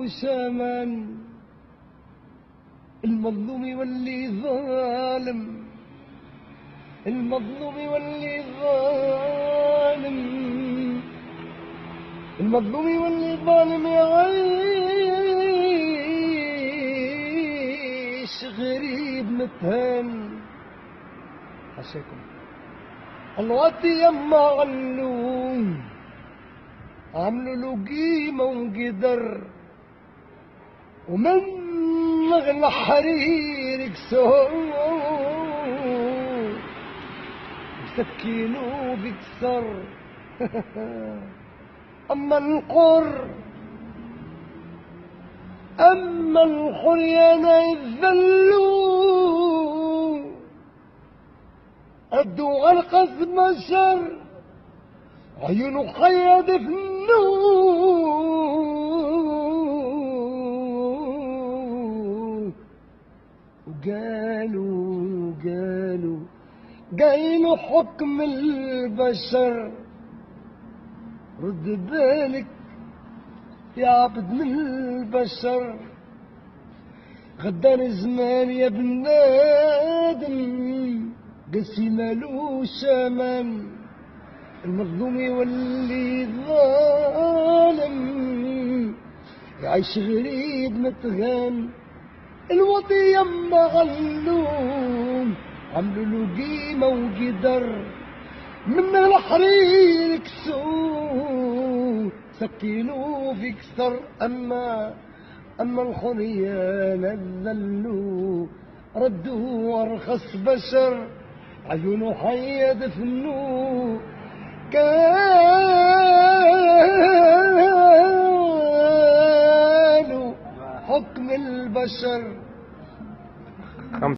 شامان، المظلوم يولي ظالم، المظلوم يولي ظالم، المظلوم يولي ظالم، يعيش غريب متهان. حشاكم الوطي يما عملوا له قيمة وقدر، ومن مغلى حرير كسور مسكينه بكسر. أما الحر يا يذلوا أدوا ألقص بشر، عيونه خياد في النور. قالوا حكم البشر، رد بالك يا عبد من البشر، غدان زمان يا بنادم، قسي مالوش امان، المظلوم يولي ظالم، يعيش غريب متغان. الوطي يما عملوا له قيمة وقدر، من الحرير كسوه سكينوه في كسر. أما الحرية نذلوا ردوا أرخص بشر، عيونه حيد في النور. قالوا حكم البشر.